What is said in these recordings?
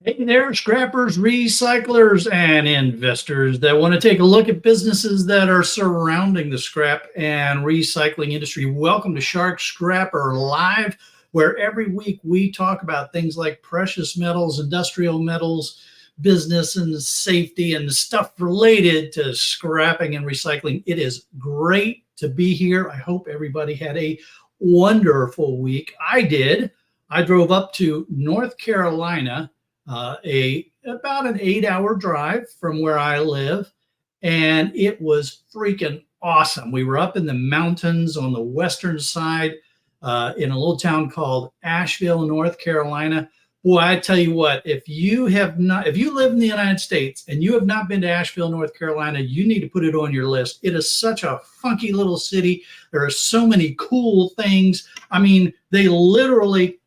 Hey there, scrappers, recyclers, and investors that want to take a look at businesses that are surrounding the scrap and recycling industry. Welcome to Shark Scrapper Live, where every week we talk about things like precious metals, industrial metals, business and safety, and stuff related to scrapping and recycling. It is great to be here. I hope everybody had a wonderful week. I did. I drove up to North Carolina, about an 8-hour drive from where I live, and it was freaking awesome. We were up in the mountains on the western side, in a little town called Asheville, North Carolina. Boy, I tell you what, if you live in the United States and you have not been to Asheville, North Carolina, you need to put it on your list. It is such a funky little city. There are so many cool things. I mean, they literally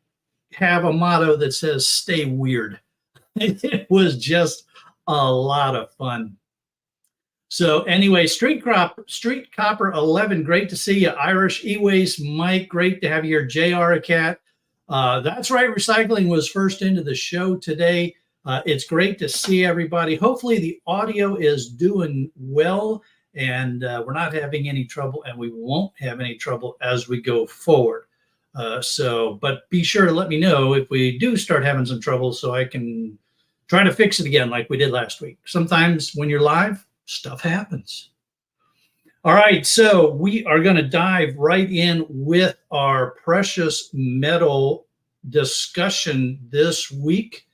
have a motto that says "Stay weird." It was just a lot of fun. So anyway, Street Copper 11, great to see you. Irish E-Waste Mike, great to have you here. JR Cat. That's right, recycling was first into the show today. It's great to see everybody. Hopefully the audio is doing well, and we're not having any trouble, and we won't have any trouble as we go forward. But be sure to let me know if we do start having some trouble so I can try to fix it again like we did last week. Sometimes when you're live, stuff happens. All right, so we are going to dive right in with our precious metal discussion this week.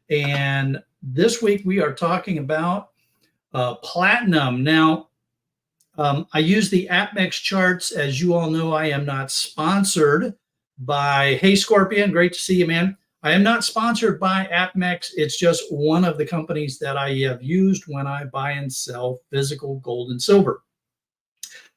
And this week we are talking about platinum. Now, I use the APMEX charts. As you all know, I am not sponsored by Hey Scorpion, great to see you, man. I am not sponsored by APMEX. It's just one of the companies that I have used when I buy and sell physical gold and silver.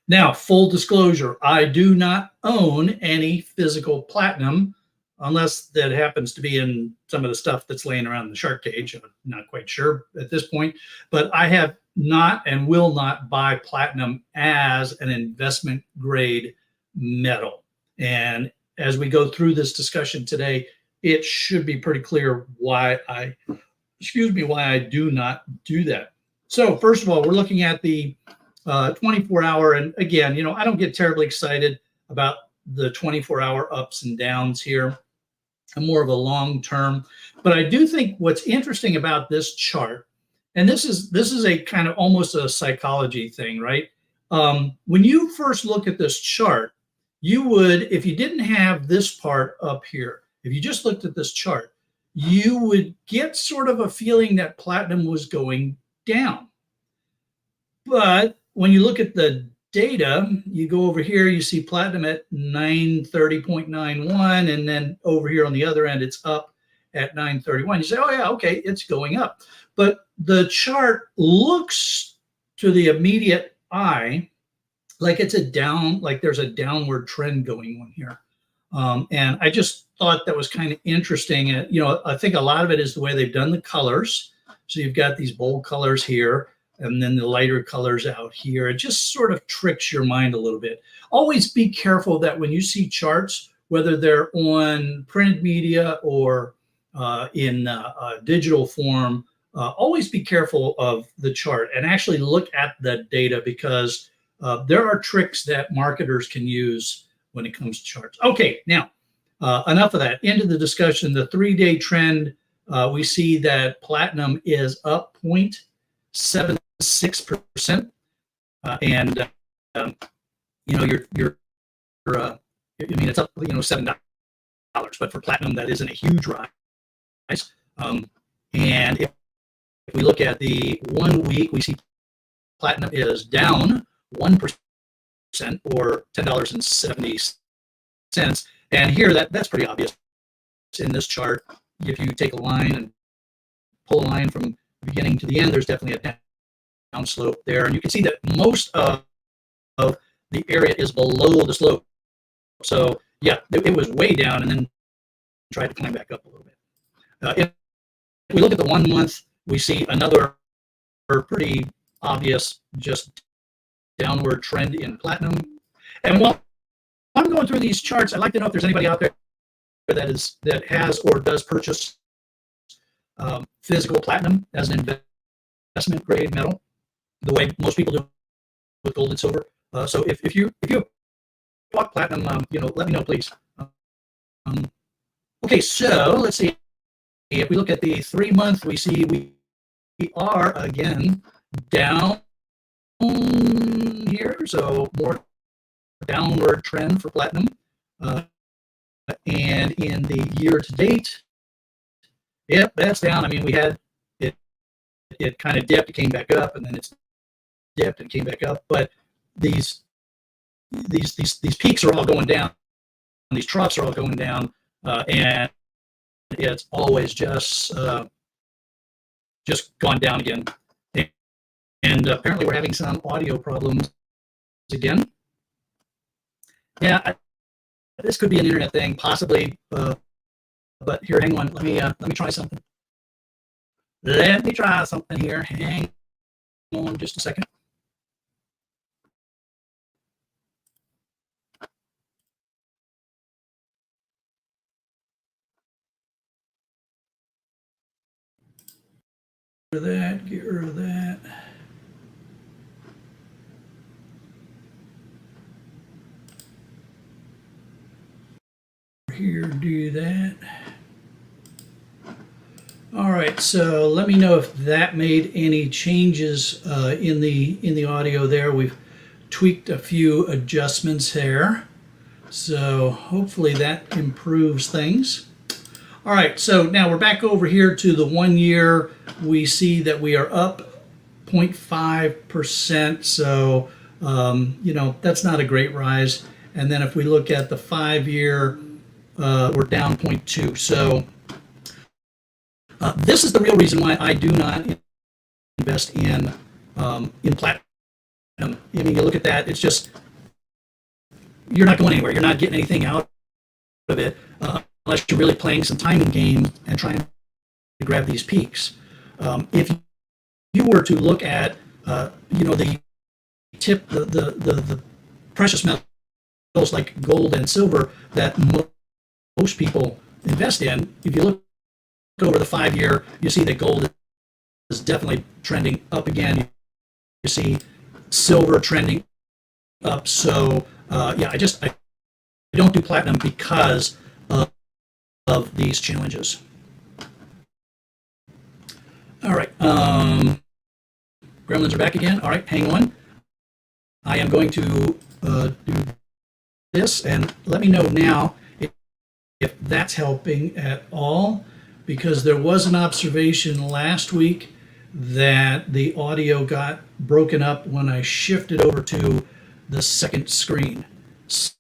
Now, full disclosure, I do not own any physical platinum unless that happens to be in some of the stuff that's laying around in the shark cage. I'm not quite sure at this point, but I have not and will not buy platinum as an investment grade metal. And as we go through this discussion today, it should be pretty clear why I do not do that. So first of all, we're looking at the 24-hour, and again, I don't get terribly excited about the 24-hour ups and downs here. I'm more of a long term, but I do think what's interesting about this chart, and this is a kind of almost a psychology thing, right? When you first look at this chart, you would, if you didn't have this part up here, if you just looked at this chart, you would get sort of a feeling that platinum was going down. But when you look at the data, you go over here, you see platinum at 930.91, and then over here on the other end, it's up at 931. You say, oh yeah, okay, it's going up. But the chart looks to the immediate eye like it's like there's a downward trend going on here. And I just thought that was kind of interesting. I think a lot of it is the way they've done the colors. So you've got these bold colors here, and then the lighter colors out here. It just sort of tricks your mind a little bit. Always be careful that when you see charts, whether they're on printed media or in digital form, always be careful of the chart and actually look at the data, because there are tricks that marketers can use when it comes to charts. Okay, now enough of that. Into the discussion. The 3-day trend, we see that platinum is up 0.76%, and it's up $7, but for platinum that isn't a huge rise. And if we look at the 1 week, we see platinum is down 1%, or $10.70. And here that's pretty obvious in this chart. If you take a line and pull a line from the beginning to the end, there's definitely a down slope there, and you can see that most of the area is below the slope. So yeah, it was way down and then tried to climb back up a little bit. If we look at the 1 month, we see another pretty obvious just downward trend in platinum. And while I'm going through these charts, I'd like to know if there's anybody out there that has or does purchase physical platinum as an investment grade metal, the way most people do with gold and silver. So if you bought platinum, let me know, please. Okay, so let's see. If we look at the 3-month, we see we are again down here, so more downward trend for platinum. And in the year to date, yep, that's down. I mean, we had it kind of dipped, it came back up, and then it's dipped and came back up. But these peaks are all going down. These troughs are all going down, and it's always just gone down again. And apparently, we're having some audio problems again. Yeah, this could be an internet thing, possibly. But here, hang on. Let me try something. Let me try something here. Hang on just a second. Get rid of that. Get rid of that. Here, do that. All right, so let me know if that made any changes in the audio there. We've tweaked a few adjustments here, so hopefully that improves things. All right, so now we're back over here to the 1 year. We see that we are up 0.5%, so that's not a great rise. And then if we look at the 5 year, we're down 0.2. So this is the real reason why I do not invest in platinum. I mean, you look at that; it's just you're not going anywhere. You're not getting anything out of it unless you're really playing some timing game and trying to grab these peaks. If you were to look at the precious metals like gold and silver that most people invest in, if you look over the 5 year, you see that gold is definitely trending up again. You see silver trending up. So I don't do platinum because of these challenges. All right, gremlins are back again. All right, hang on. I am going to do this, and let me know now if that's helping at all, because there was an observation last week that the audio got broken up when I shifted over to the second screen. So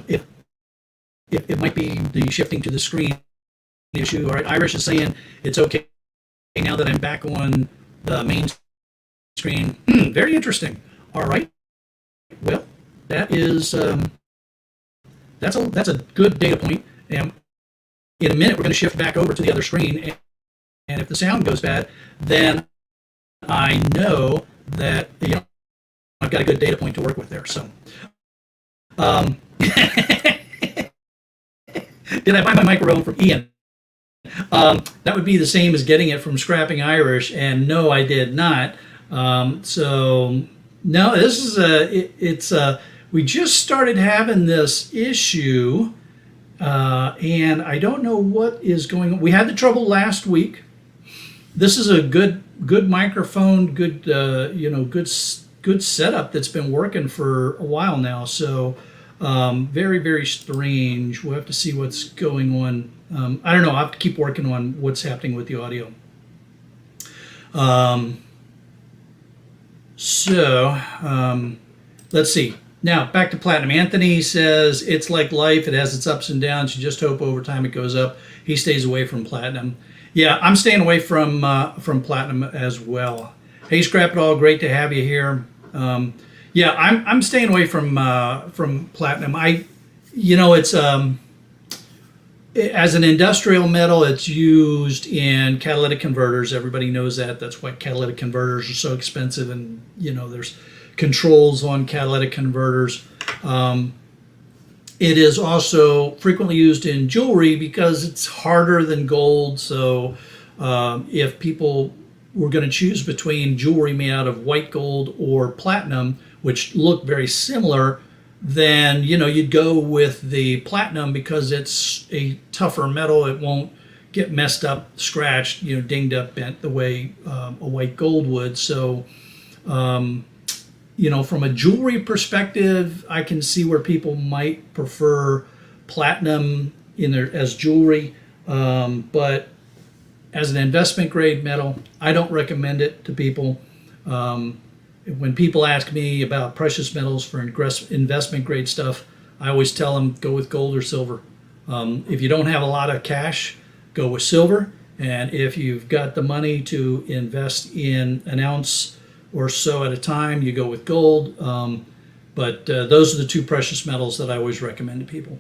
if it might be the shifting to the screen issue. All right, Irish is saying it's okay now that I'm back on the main screen. Very interesting. All right. Well, that is that's a good data point. And in a minute, we're going to shift back over to the other screen. And if the sound goes bad, then I know that I've got a good data point to work with there. So, did I buy my microphone from Ian? That would be the same as getting it from Scrapping Irish, and no, I did not. So no, this is we just started having this issue, and I don't know what is going on. We had the trouble last week. This is a good microphone, good setup that's been working for a while now. So very, very strange. We'll have to see what's going on. I don't know. I'll have to keep working on what's happening with the audio. Let's see. Now, back to platinum. Anthony says, it's like life. It has its ups and downs. You just hope over time it goes up. He stays away from platinum. Yeah, I'm staying away from platinum as well. Hey, Scrap It All, great to have you here. Yeah, I'm staying away from platinum. It's as an industrial metal, it's used in catalytic converters. Everybody knows that. That's why catalytic converters are so expensive, and there's controls on catalytic converters. It is also frequently used in jewelry because it's harder than gold. So if people were going to choose between jewelry made out of white gold or platinum, which look very similar, then you'd go with the platinum because it's a tougher metal. It won't get messed up, scratched, dinged up, bent the way a white gold would. So from a jewelry perspective, I can see where people might prefer platinum in their as jewelry, but as an investment grade metal, I don't recommend it to people. When people ask me about precious metals for investment grade stuff, I always tell them go with gold or silver. If you don't have a lot of cash, go with silver, and if you've got the money to invest in an ounce or so at a time, you go with gold. But those are the two precious metals that I always recommend to people.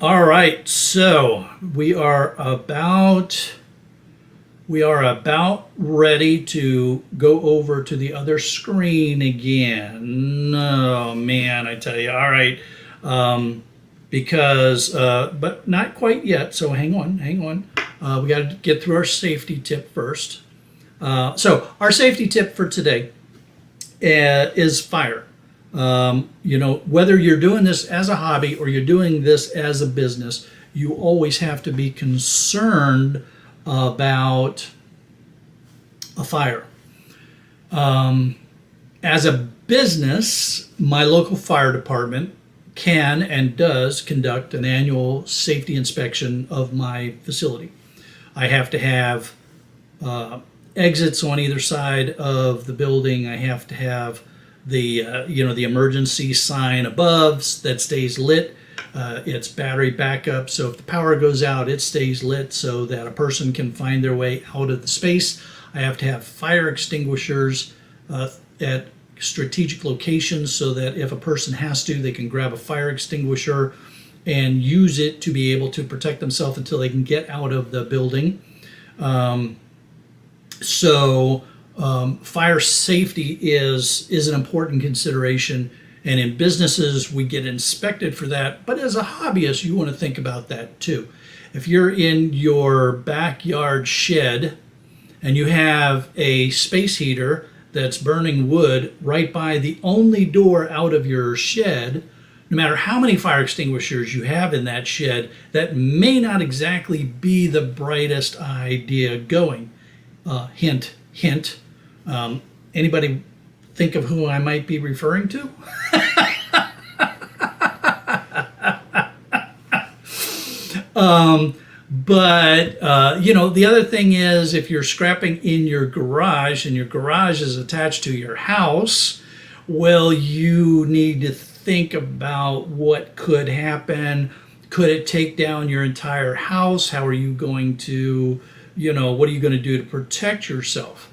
All right, so we are about ready to go over to the other screen again. Oh man, I tell you. All right, but not quite yet. So hang on. We got to get through our safety tip first. So our safety tip for today is fire. Whether you're doing this as a hobby or you're doing this as a business, you always have to be concerned about a fire. As a business, my local fire department can and does conduct an annual safety inspection of my facility. I have to have exits on either side of the building. I have to have the emergency sign above that stays lit. It's battery backup, so if the power goes out, it stays lit so that a person can find their way out of the space. I have to have fire extinguishers at strategic locations so that if a person has to, they can grab a fire extinguisher and use it to be able to protect themselves until they can get out of the building. Fire safety is an important consideration, and in businesses we get inspected for that, but as a hobbyist you want to think about that too. If you're in your backyard shed and you have a space heater that's burning wood right by the only door out of your shed, no matter how many fire extinguishers you have in that shed, that may not exactly be the brightest idea going. Hint. Anybody think of who I might be referring to? The other thing is, if you're scrapping in your garage and your garage is attached to your house, well, you need to think about what could happen. Could it take down your entire house? How are you going to, what are you going to do to protect yourself?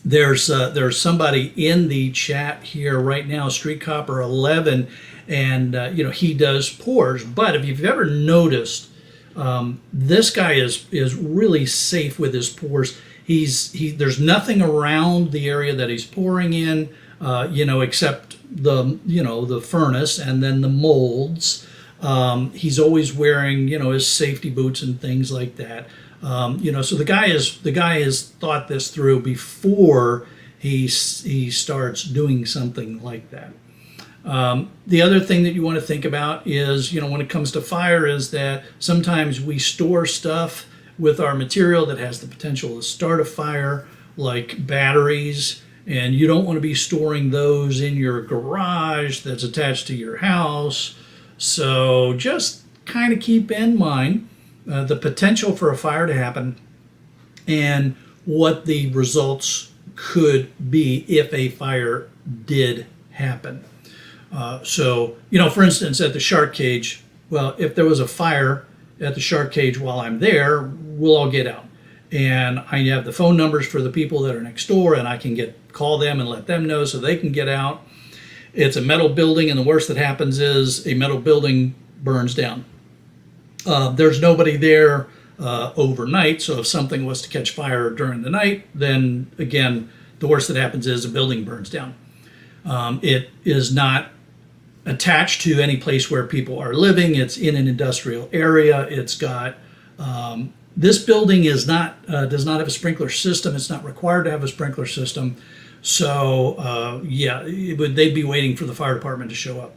There's somebody in the chat here right now, Street Copper 11, and he does pours. But if you've ever noticed, this guy is really safe with his pours. There's nothing around the area that he's pouring in, except the furnace and then the molds. He's always wearing his safety boots and things like that. So the guy has thought this through before he starts doing something like that. The other thing that you want to think about is, when it comes to fire, is that sometimes we store stuff with our material that has the potential to start a fire, like batteries, and you don't want to be storing those in your garage that's attached to your house. So just kind of keep in mind the potential for a fire to happen and what the results could be if a fire did happen. For instance, at the shark cage, well, if there was a fire at the shark cage while I'm there, we'll all get out. And I have the phone numbers for the people that are next door, and I can call them and let them know so they can get out. It's a metal building, and the worst that happens is a metal building burns down. There's nobody there overnight, so if something was to catch fire during the night, then again, the worst that happens is a building burns down. It is not attached to any place where people are living. It's in an industrial area. It's got this building is not does not have a sprinkler system. It's not required to have a sprinkler system. So yeah, they'd be waiting for the fire department to show up.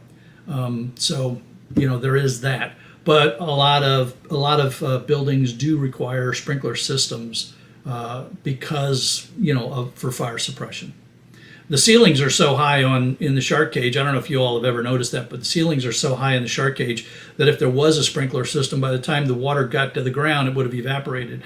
So there is that. But a lot of buildings do require sprinkler systems because for fire suppression. The ceilings are so high in the shark cage. I don't know if you all have ever noticed that, but the ceilings are so high in the shark cage that if there was a sprinkler system, by the time the water got to the ground, it would have evaporated.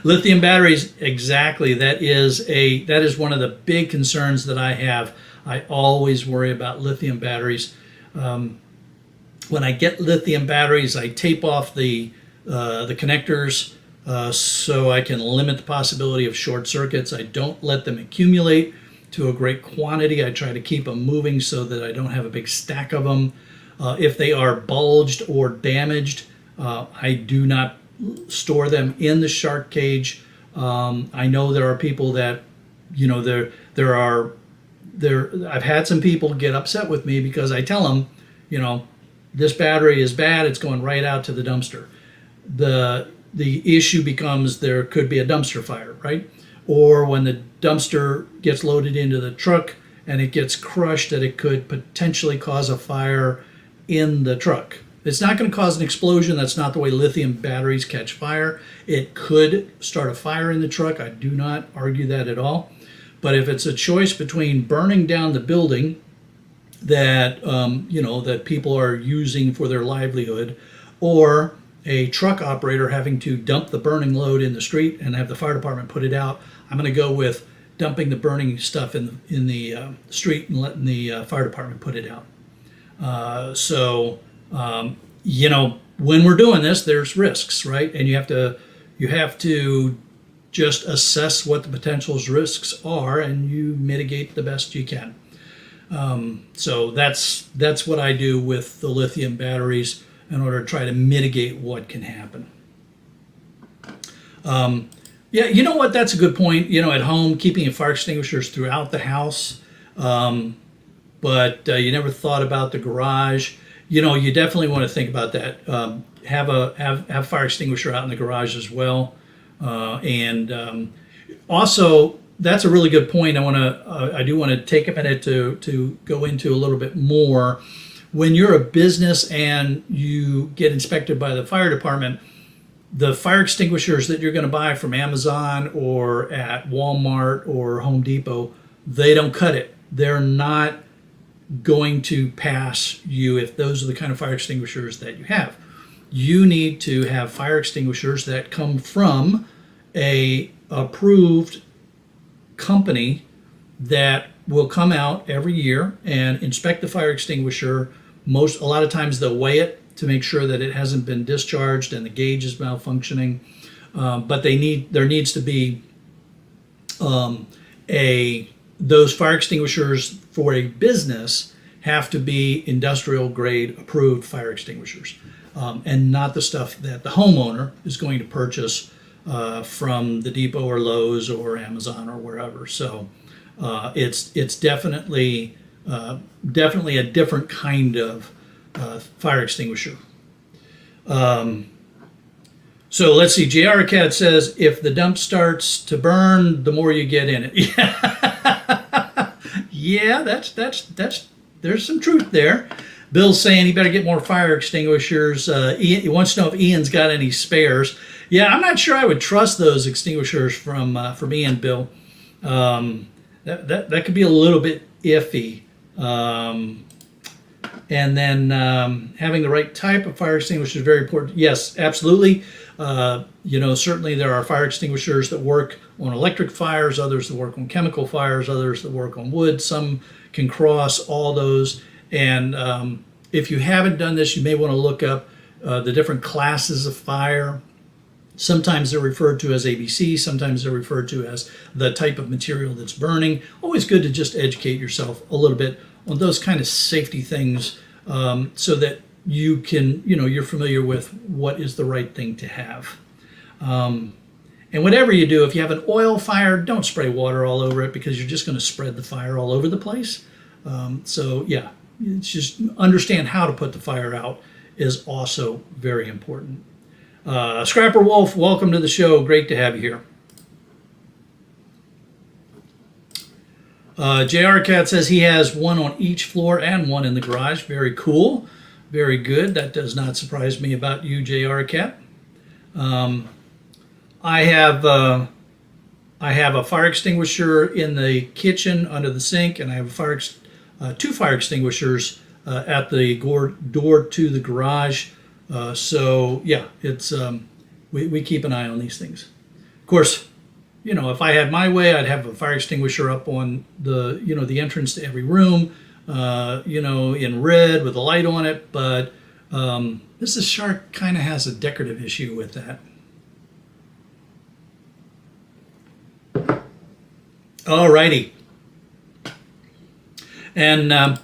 Lithium batteries, exactly. That is one of the big concerns that I have. I always worry about lithium batteries. When I get lithium batteries, I tape off the connectors so I can limit the possibility of short circuits. I don't let them accumulate to a great quantity. I try to keep them moving so that I don't have a big stack of them. If they are bulged or damaged, I do not store them in the shark cage. I know there are people that, I've had some people get upset with me because I tell them, this battery is bad. It's going right out to the dumpster. The issue becomes there could be a dumpster fire, right? Or when the dumpster gets loaded into the truck and it gets crushed, that it could potentially cause a fire in the truck. It's not going to cause an explosion. That's not the way lithium batteries catch fire. It could start a fire in the truck. I do not argue that at all. But if it's a choice between burning down the building that that people are using for their livelihood, or a truck operator having to dump the burning load in the street and have the fire department put it out, I'm going to go with dumping the burning stuff in the street and letting the fire department put it out. When we're doing this, there's risks, right? And you have to just assess what the potential risks are, and you mitigate the best you can. So that's what I do with the lithium batteries in order to try to mitigate what can happen. Yeah, you know what? That's a good point. At home, keeping fire extinguishers throughout the house, but you never thought about the garage. You definitely want to think about that. Have fire extinguisher out in the garage as well, and also that's a really good point. I do want to take a minute to go into a little bit more. When you're a business and you get inspected by the fire department, the fire extinguishers that you're going to buy from Amazon or at Walmart or Home Depot, they don't cut it. They're not going to pass you if those are the kind of fire extinguishers that you have. You need to have fire extinguishers that come from a approved company that will come out every year and inspect the fire extinguisher. A lot of times they'll weigh it to make sure that it hasn't been discharged and the gauge is malfunctioning. But there needs to be those fire extinguishers for a business have to be industrial grade approved fire extinguishers, and not the stuff that the homeowner is going to purchase from the Depot or Lowe's or Amazon or wherever. So it's definitely a different kind of fire extinguisher. So let's see. JR Cat says if the dump starts to burn, the more you get in it. Yeah, that's there's some truth there. Bill's saying he better get more fire extinguishers. He wants to know if Ian's got any spares. Yeah, I'm not sure I would trust those extinguishers from Ian, Bill. That could be a little bit iffy. And then having the right type of fire extinguisher is very important. Yes, absolutely. Certainly there are fire extinguishers that work on electric fires, others that work on chemical fires, others that work on wood. Some can cross all those. And if you haven't done this, you may want to look up the different classes of fire. Sometimes they're referred to as ABC, sometimes they're referred to as the type of material that's burning. Always good to just educate yourself a little bit on those kind of safety things, so that you can, you're familiar with what is the right thing to have. And whatever you do, if you have an oil fire, don't spray water all over it because you're just going to spread the fire all over the place. So yeah, it's just understand how to put the fire out is also very important. Scrapper Wolf, welcome to the show. Great to have you here. JR Cat says he has one on each floor and one in the garage. Very cool. Very good. That does not surprise me about you, JR Cat. I have a fire extinguisher in the kitchen under the sink, and I have two fire extinguishers at the door to the garage. So yeah, it's we keep an eye on these things. Of course, if I had my way, I'd have a fire extinguisher up on the entrance to every room, in red with a light on it. But this shark kind of has a decorative issue with that. Alrighty. And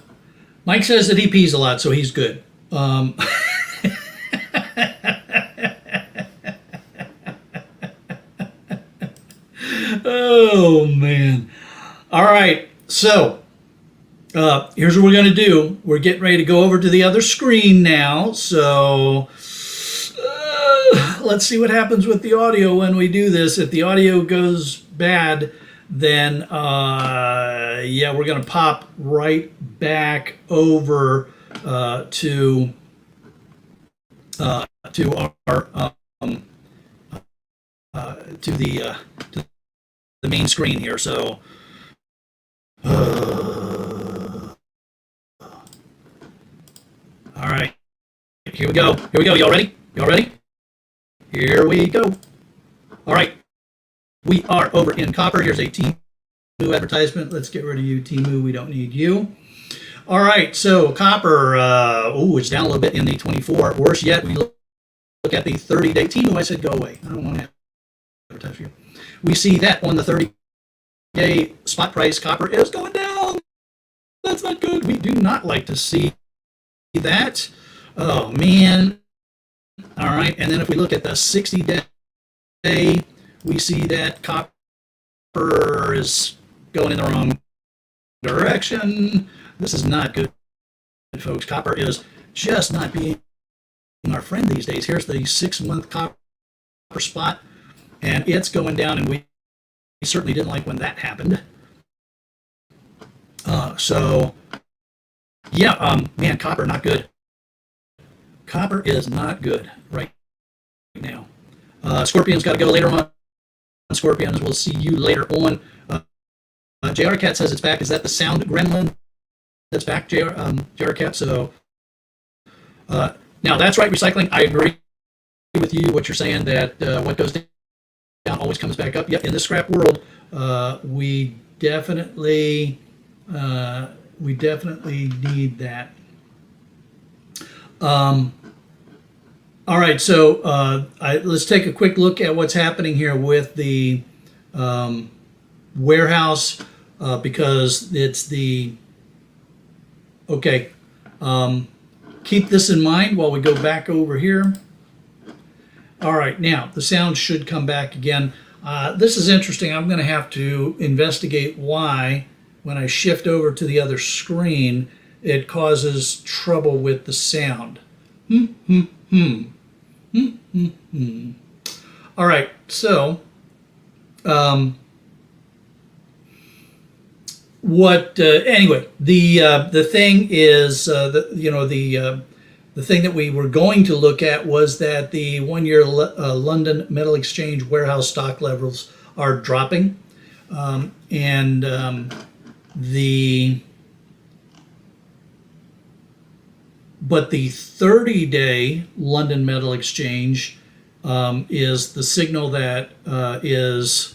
Mike says that he pees a lot, so he's good. Oh, man. All right. So here's what we're going to do. We're getting ready to go over to the other screen now. So let's see what happens with the audio when we do this. If the audio goes bad, then yeah, we're going to pop right back over to the main screen here. So all right, here we go. Y'all ready? Here we go. All right, we are over in Copper. Here's a Temu advertisement. Let's get rid of you, Temu. We don't need you. All right, so Copper, it's down a little bit in the 24. Worse yet, we look at the 30-day. Temu, I said go away. I don't want to advertise for you. We see that on the 30-day spot price, Copper is going down. That's not good. We do not like to see that. Oh, man. All right, and then if we look at the 60-day, we see that Copper is going in the wrong direction. This is not good, folks. Copper is just not being our friend these days. Here's the 6-month Copper spot, and it's going down, and we certainly didn't like when that happened. So, yeah, man, Copper, not good. Copper is not good right now. Scorpion's got to go later on. Scorpions, we'll see you later on. JR Cat says it's back. Is that the sound gremlin that's back, JR Cat? So, now that's right, recycling. I agree with you, what you're saying, that what goes down always comes back up. Yep, in the scrap world, we definitely need that. All right, so let's take a quick look at what's happening here with the warehouse, because it's the okay. Keep this in mind while we go back over here. All right, now the sound should come back again. This is interesting. I'm going to have to investigate why, when I shift over to the other screen, it causes trouble with the sound. All right, so anyway, the thing is the thing that we were going to look at was that the 1-year London Metal Exchange warehouse stock levels are dropping, but the 30-day London Metal Exchange is the signal that is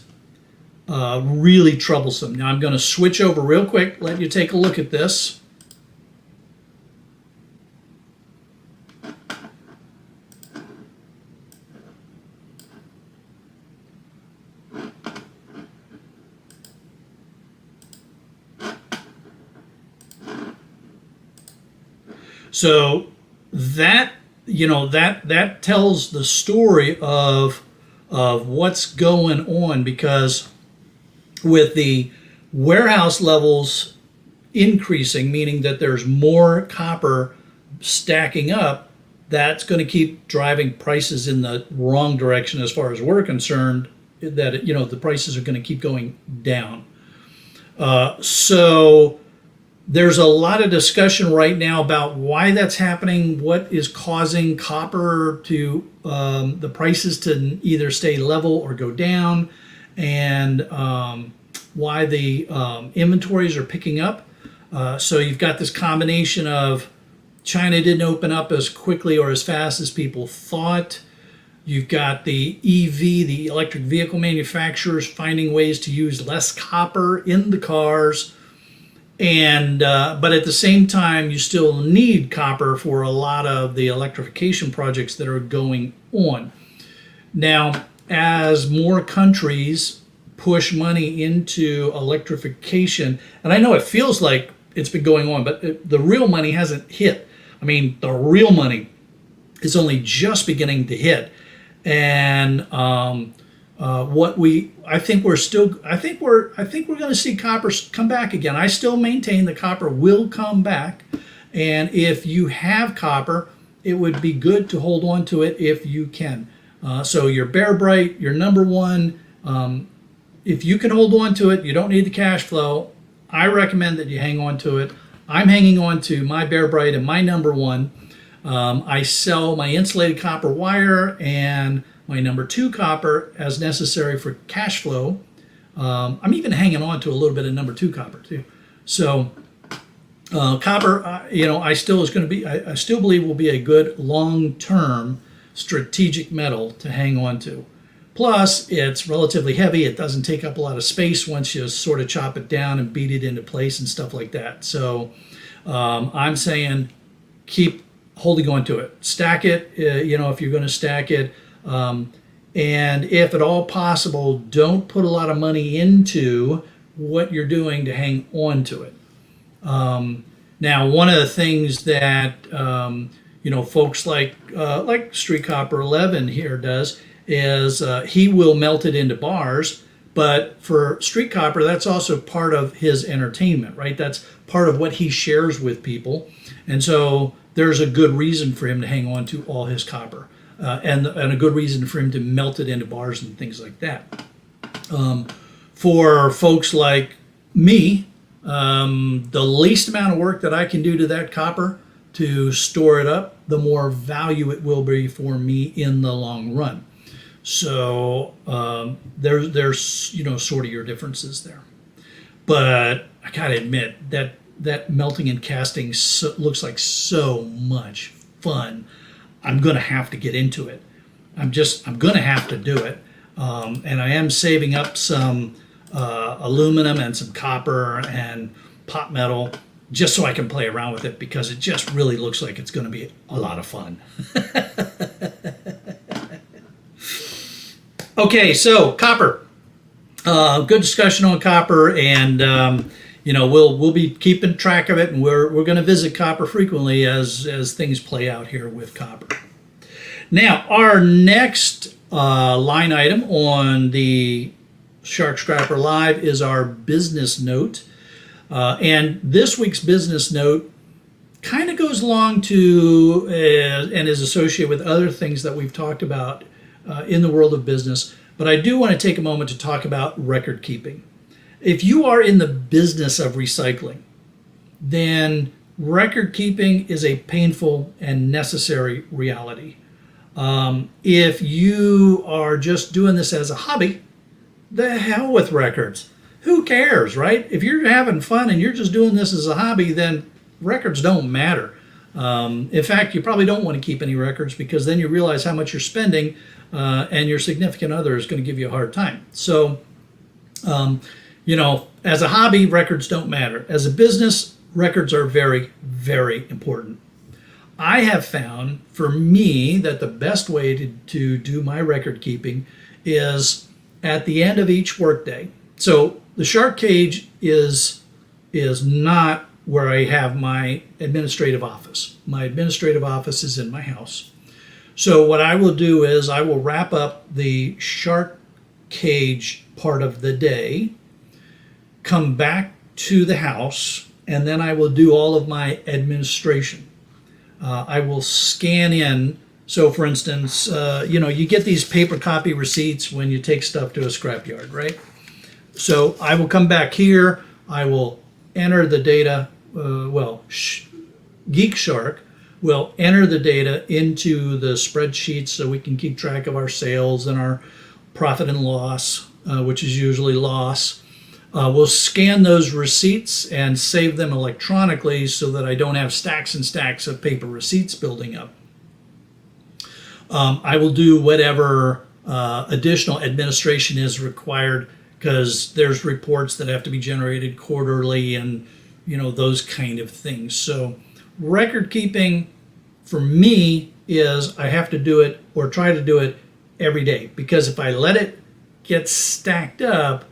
really troublesome. Now I'm going to switch over real quick, let you take a look at this. So that that tells the story of what's going on, because with the warehouse levels increasing, meaning that there's more copper stacking up, that's going to keep driving prices in the wrong direction as far as we're concerned, that the prices are going to keep going down. So there's a lot of discussion right now about why that's happening, what is causing copper to the prices to either stay level or go down, and why the inventories are picking up. So you've got this combination of China didn't open up as quickly or as fast as people thought. You've got the EV, the electric vehicle manufacturers, finding ways to use less copper in the cars. And but at the same time, you still need copper for a lot of the electrification projects that are going on. Now, as more countries push money into electrification, and I know it feels like it's been going on, but the real money hasn't hit. I mean, the real money is only just beginning to hit. And I think we're going to see copper come back again. I still maintain the copper will come back, and if you have copper, it would be good to hold on to it if you can. So your Bear Bright, your number one, if you can hold on to it, you don't need the cash flow. I recommend that you hang on to it. I'm hanging on to my Bear Bright and my number one. I sell my insulated copper wire and my number two copper as necessary for cash flow. I'm even hanging on to a little bit of number two copper too. So copper, I still believe will be a good long-term strategic metal to hang on to. Plus, it's relatively heavy. It doesn't take up a lot of space once you sort of chop it down and beat it into place and stuff like that. So I'm saying keep holding on to it. Stack it, if you're going to stack it. And if at all possible, don't put a lot of money into what you're doing to hang on to it. Now, one of the things that, folks like Street Copper 11 here does is he will melt it into bars, but for Street Copper, that's also part of his entertainment, right? That's part of what he shares with people. And so there's a good reason for him to hang on to all his copper, and a good reason for him to melt it into bars and things like that. For folks like me, the least amount of work that I can do to that copper to store it up, the more value it will be for me in the long run. So there's sort of your differences there. But I gotta admit that melting and casting looks like so much fun. I'm gonna have to get into it. I'm gonna have to do it. And I am saving up some aluminum and some copper and pot metal just so I can play around with it, because it just really looks like it's gonna be a lot of fun. Okay, so copper. Good discussion on copper, and we'll be keeping track of it, and we're going to visit copper frequently as things play out here with copper. Now, our next line item on the Shark Scrapper Live is our business note, and this week's business note kind of goes along to and is associated with other things that we've talked about in the world of business, but I do want to take a moment to talk about record keeping. If you are in the business of recycling, then record keeping is a painful and necessary reality. If you are just doing this as a hobby, the hell with records. Who cares, right? If you're having fun and you're just doing this as a hobby, then records don't matter. In fact, you probably don't want to keep any records, because then you realize how much you're spending, and your significant other is going to give you a hard time. So, as a hobby, records don't matter. As a business, records are very, very important. I have found, for me, that the best way to do my record keeping is at the end of each workday. So the shark cage is not where I have my administrative office. My administrative office is in my house. So what I will do is I will wrap up the shark cage part of the day, come back to the house, and then I will do all of my administration. I will scan in. So for instance, you get these paper copy receipts when you take stuff to a scrapyard, right? So I will come back here. I will enter the data. Geek Shark will enter the data into the spreadsheet so we can keep track of our sales and our profit and loss, which is usually loss. We'll scan those receipts and save them electronically so that I don't have stacks and stacks of paper receipts building up. I will do whatever additional administration is required, because there's reports that have to be generated quarterly and those kind of things. So record keeping for me is I have to do it, or try to do it, every day, because if I let it get stacked up,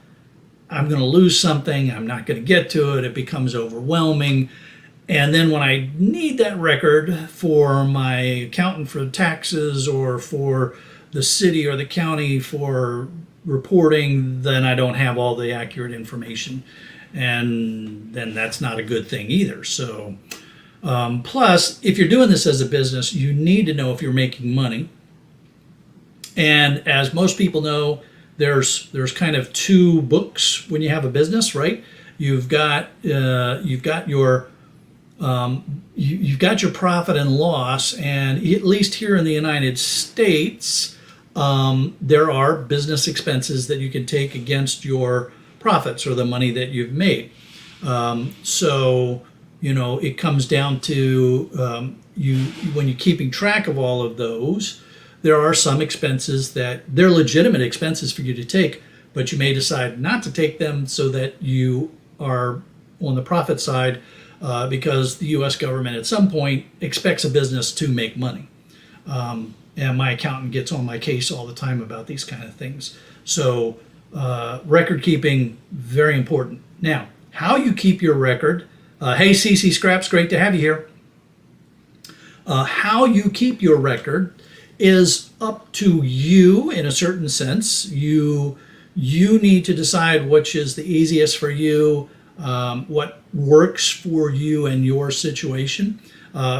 I'm going to lose something. I'm not going to get to it. It becomes overwhelming. And then when I need that record for my accountant for taxes, or for the city or the county for reporting, then I don't have all the accurate information. And then that's not a good thing either. So plus, if you're doing this as a business, you need to know if you're making money. And as most people know, there's kind of two books when you have a business, right? You've got your profit and loss, and at least here in the United States, there are business expenses that you can take against your profits or the money that you've made. So it comes down to when you're keeping track of all of those. There are some expenses that they're legitimate expenses for you to take, but you may decide not to take them so that you are on the profit side, because the U.S. government at some point expects a business to make money. And my accountant gets on my case all the time about these kind of things. So record keeping, very important. Now, how you keep your record. Hey, CC Scraps, great to have you here. How you keep your record is up to you in a certain sense. You need to decide which is the easiest for you, what works for you and your situation.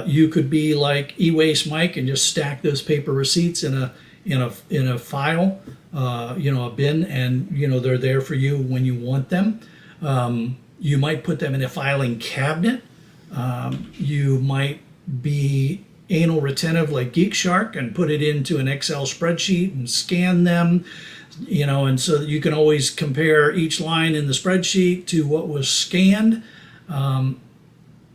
You could be like E-Waste Mike and just stack those paper receipts in a file, a bin, and they're there for you when you want them. You might put them in a filing cabinet. You might be anal retentive like Geek Shark and put it into an Excel spreadsheet and scan them, and so that you can always compare each line in the spreadsheet to what was scanned.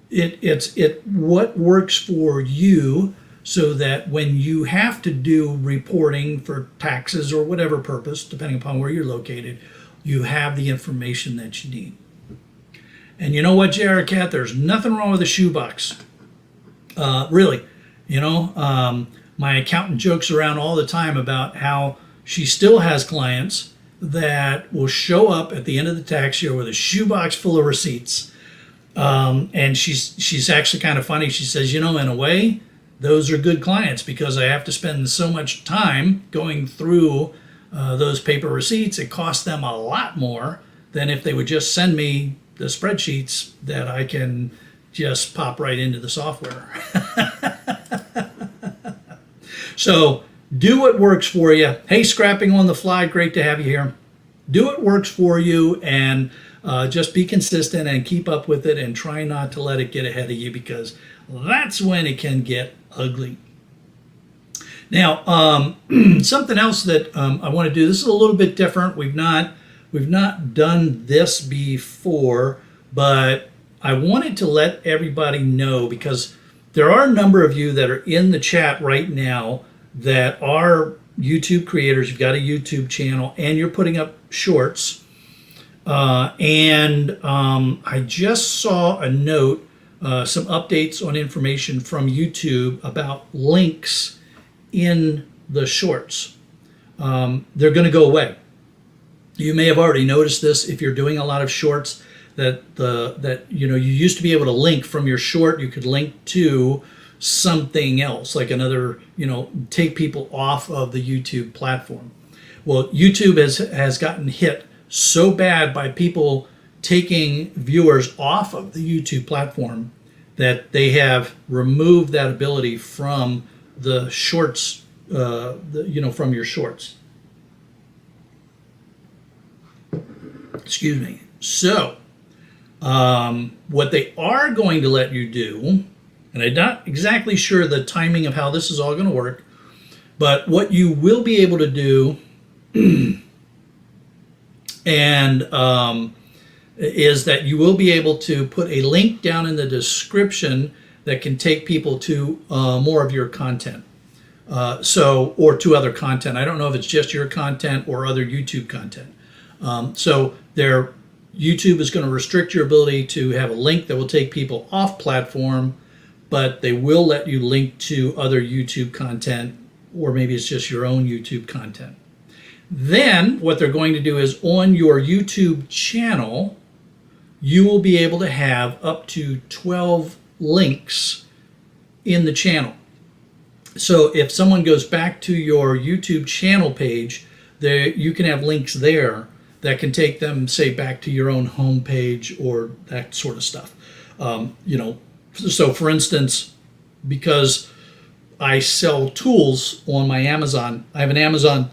It's what works for you, so that when you have to do reporting for taxes or whatever purpose, depending upon where you're located, you have the information that you need. And you know what, J.R. Cat, there's nothing wrong with a shoebox. Really. My accountant jokes around all the time about how she still has clients that will show up at the end of the tax year with a shoebox full of receipts. And she's actually kind of funny. She says, in a way, those are good clients, because I have to spend so much time going through those paper receipts. It costs them a lot more than if they would just send me the spreadsheets that I can just pop right into the software. So do what works for you. Hey, Scrapping on the Fly, great to have you here. Do what works for you, and just be consistent and keep up with it, and try not to let it get ahead of you, because that's when it can get ugly. Now, something else that I want to do, this is a little bit different. We've not done this before, but I wanted to let everybody know, because there are a number of you that are in the chat right now that are YouTube creators. You've got a YouTube channel and you're putting up shorts. And I just saw a note, some updates on information from YouTube about links in the shorts. They're going to go away. You may have already noticed this if you're doing a lot of shorts, that you used to be able to link from your short. You could link to something else, like another, take people off of the YouTube platform. Well, YouTube has gotten hit so bad by people taking viewers off of the YouTube platform, that they have removed that ability from the shorts, from your shorts. Excuse me. So, what they are going to let you do, and I'm not exactly sure the timing of how this is all going to work, but what you will be able to do and is that you will be able to put a link down in the description that can take people to more of your content. Or to other content. I don't know if it's just your content or other YouTube content. So YouTube is going to restrict your ability to have a link that will take people off platform, but they will let you link to other YouTube content, or maybe it's just your own YouTube content. Then what they're going to do is on your YouTube channel, you will be able to have up to 12 links in the channel. So if someone goes back to your YouTube channel page, you can have links there that can take them, say, back to your own home page or that sort of stuff. So for instance, because I sell tools on my Amazon, I have an Amazon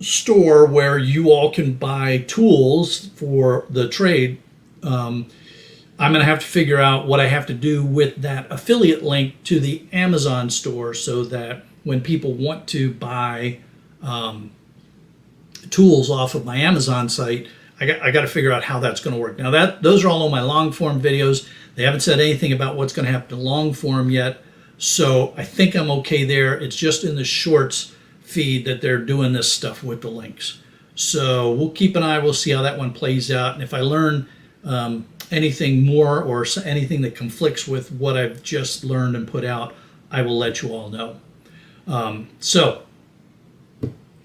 store where you all can buy tools for the trade. I'm going to have to figure out what I have to do with that affiliate link to the Amazon store so that when people want to buy tools off of my Amazon site, I got to figure out how that's going to work. Now those are all on my long form videos. They haven't said anything about what's going to happen to long form yet, so I think I'm okay there. It's just in the shorts feed that they're doing this stuff with the links. So we'll keep an eye. We'll see how that one plays out, and if I learn anything more or anything that conflicts with what I've just learned and put out, I will let you all know.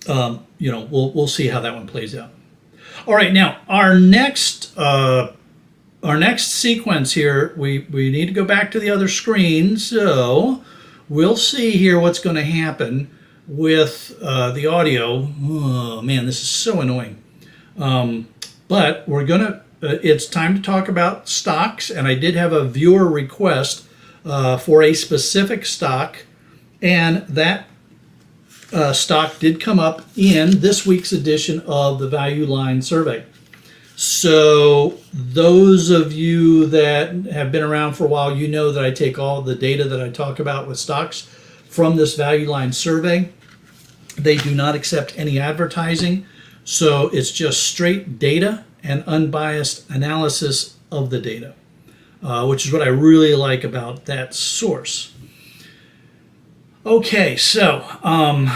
We'll see how that one plays out. All right, now our next sequence here, we need to go back to the other screen. So we'll see here what's going to happen with the audio. Oh man, this is so annoying. But we're gonna. It's time to talk about stocks, and I did have a viewer request for a specific stock, and that stock did come up in this week's edition of the Value Line Survey. So those of you that have been around for a while, you know that I take all the data that I talk about with stocks from this Value Line Survey. They do not accept any advertising, so it's just straight data and unbiased analysis of the data, which is what I really like about that source. Okay, so, and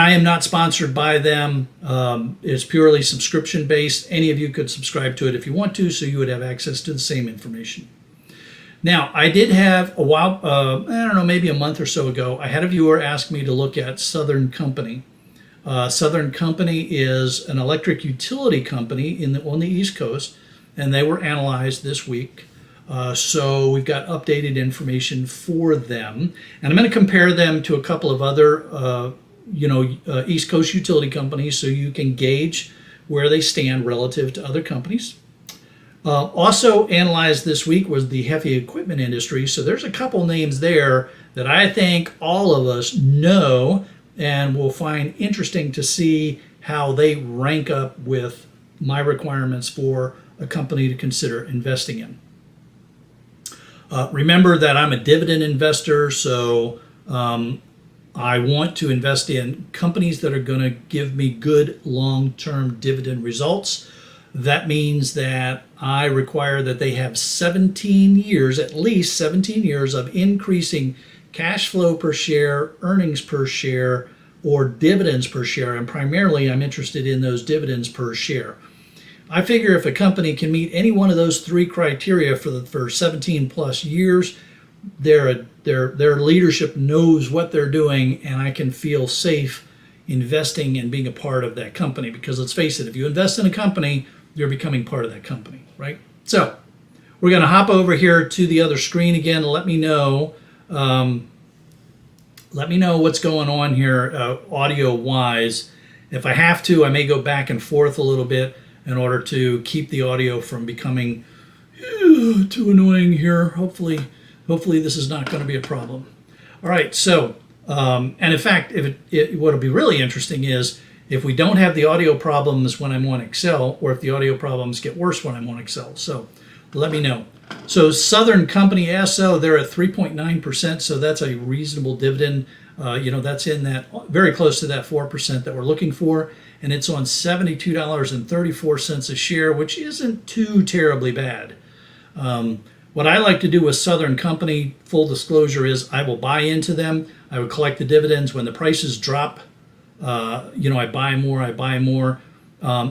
I am not sponsored by them. It's purely subscription based. Any of you could subscribe to it if you want to, so you would have access to the same information. Now, I did have a while, maybe a month or so ago, I had a viewer ask me to look at Southern Company. Southern Company is an electric utility company on the East Coast, and they were analyzed this week. So we've got updated information for them, and I'm going to compare them to a couple of other, East Coast utility companies, so you can gauge where they stand relative to other companies. Also analyzed this week was the heavy equipment industry. So there's a couple names there that I think all of us know and will find interesting to see how they rank up with my requirements for a company to consider investing in. Remember that I'm a dividend investor, so I want to invest in companies that are going to give me good long-term dividend results. That means that I require that they have 17 years, at least 17 years of increasing cash flow per share, earnings per share, or dividends per share. And primarily I'm interested in those dividends per share. I figure if a company can meet any one of those three criteria for 17 plus years, their leadership knows what they're doing, and I can feel safe investing and being a part of that company. Because let's face it, if you invest in a company, you're becoming part of that company, right? So we're going to hop over here to the other screen again. Let me know what's going on here audio wise. If I have to, I may go back and forth a little bit. in order to keep the audio from becoming too annoying here. Hopefully this is not going to be a problem. All right, so and in fact, what'll be really interesting is if we don't have the audio problems when I'm on Excel, or if the audio problems get worse when I'm on Excel. So let me know. So Southern Company SO, they're at 3.9%, so that's a reasonable dividend. That's in that very close to that 4% that we're looking for, and it's on $72.34 a share, which isn't too terribly bad. What I like to do with Southern Company, full disclosure, is I will buy into them. I would collect the dividends when the prices drop. I buy more.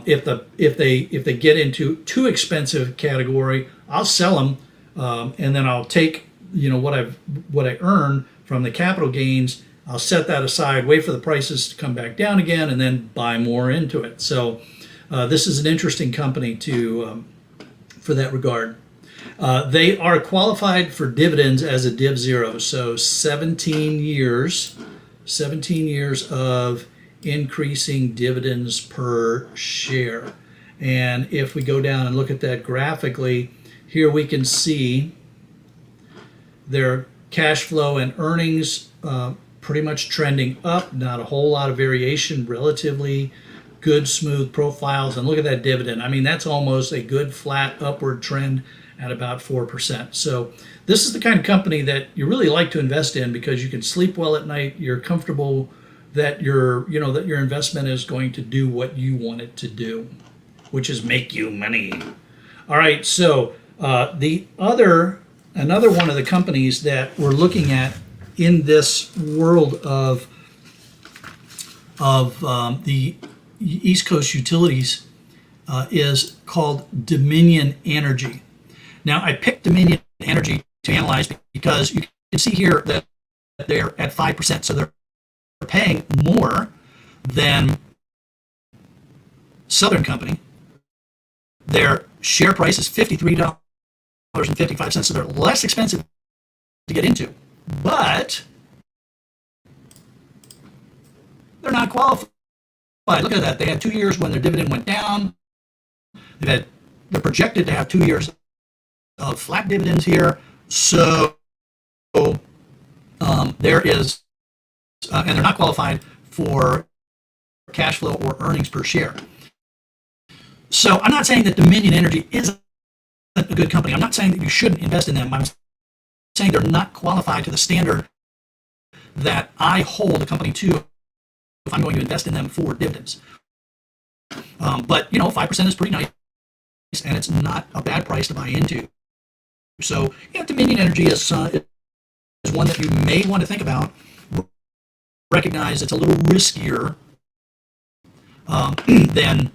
If they get into too expensive category, I'll sell them, and then I'll take what I earn from the capital gains. I'll set that aside, wait for the prices to come back down again, and then buy more into it. So this is an interesting company for that regard. They are qualified for dividends as a Div 0, so 17 years of increasing dividends per share. And if we go down and look at that graphically, here we can see their cash flow and earnings pretty much trending up, not a whole lot of variation, relatively good smooth profiles. And look at that dividend. I mean, that's almost a good flat upward trend at about 4%. So this is the kind of company that you really like to invest in because you can sleep well at night. You're comfortable that your investment is going to do what you want it to do, which is make you money. All right, so another one of the companies that we're looking at in this world of the East Coast utilities is called Dominion Energy. Now, I picked Dominion Energy to analyze because you can see here that they're at 5%, so they're paying more than Southern Company. Their share price is $53.55, so they're less expensive to get into, but they're not qualified. Look at that. They had 2 years when their dividend went down. They're projected to have 2 years of flat dividends here. So there is, and they're not qualified for cash flow or earnings per share. So I'm not saying that Dominion Energy isn't a good company. I'm not saying that you shouldn't invest in them. I'm saying they're not qualified to the standard that I hold the company to if I'm going to invest in them for dividends. But 5% is pretty nice, and it's not a bad price to buy into. So Dominion Energy is one that you may want to think about. Recognize it's a little riskier than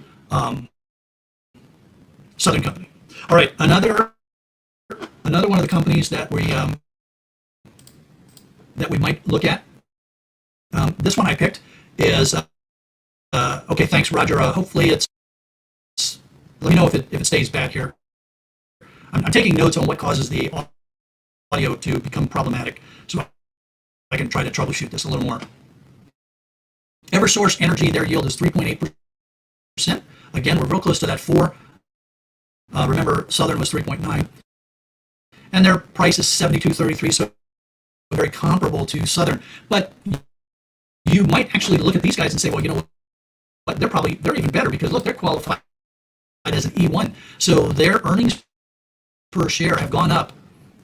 Southern Company. All right, another one of the companies that we might look at. This one I picked is okay. Thanks, Roger. Hopefully it's. Let me know if it stays back here. I'm taking notes on what causes the audio to become problematic, so I can try to troubleshoot this a little more. Eversource Energy, their yield is 3.8%. Again, we're real close to that 4. Remember, Southern was 3.9, and their price is $72.33, so very comparable to Southern. But you might actually look at these guys and say, well, you know what? They're even better because look, they're qualified as an E1, so their earnings per share have gone up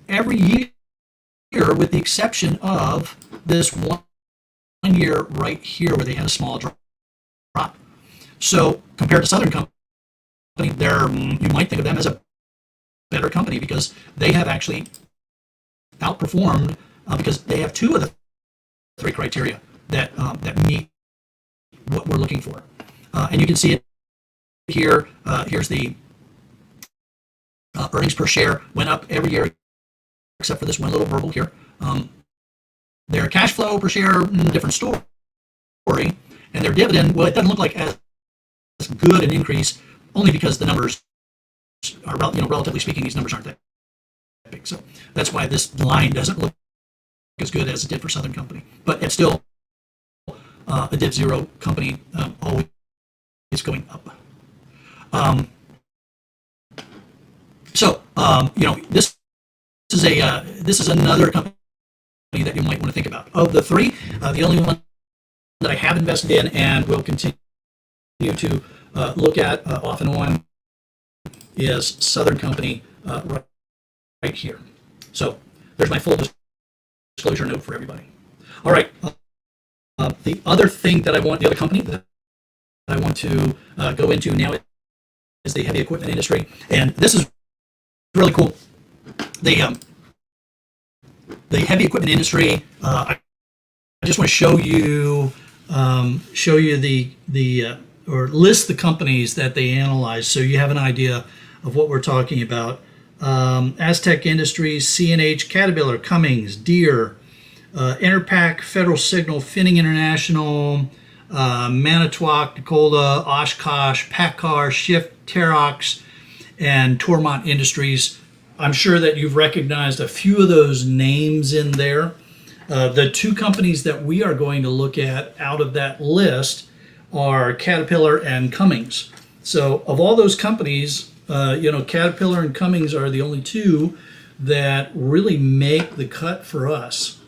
every year, with the exception of this one year right here where they had a small drop. So compared to Southern Company, you might think of them as a better company because they have actually outperformed because they have 2 of the 3 criteria that meet what we're looking for. And you can see it here. Here's the earnings per share went up every year except for this one little verbal here. Their cash flow per share, different story. And their dividend, well, it doesn't look like as good an increase, only because the numbers are, relatively speaking, these numbers aren't that big. So that's why this line doesn't look as good as it did for Southern Company. But it's still a Div 0 company, always going up. This is another company that you might want to think about. Of the three, the only one that I have invested in and will continue to look at off and on is Southern Company right here. So there's my full disclosure note for everybody. All right. The other thing that the other company that I want to go into now is the heavy equipment industry, and this is really cool. The heavy equipment industry. I just want to show you or list the companies that they analyze, so you have an idea of what we're talking about. Aztec Industries, CNH, Caterpillar, Cummins, Deere, Enerpac, Federal Signal, Finning International, Manitowoc, Nikola, Oshkosh, PACCAR, Shift, Terox, and Tormont Industries. I'm sure that you've recognized a few of those names in there. The two companies that we are going to look at out of that list are Caterpillar and Cummins. So of all those companies, Caterpillar and Cummins are the only two that really make the cut for us.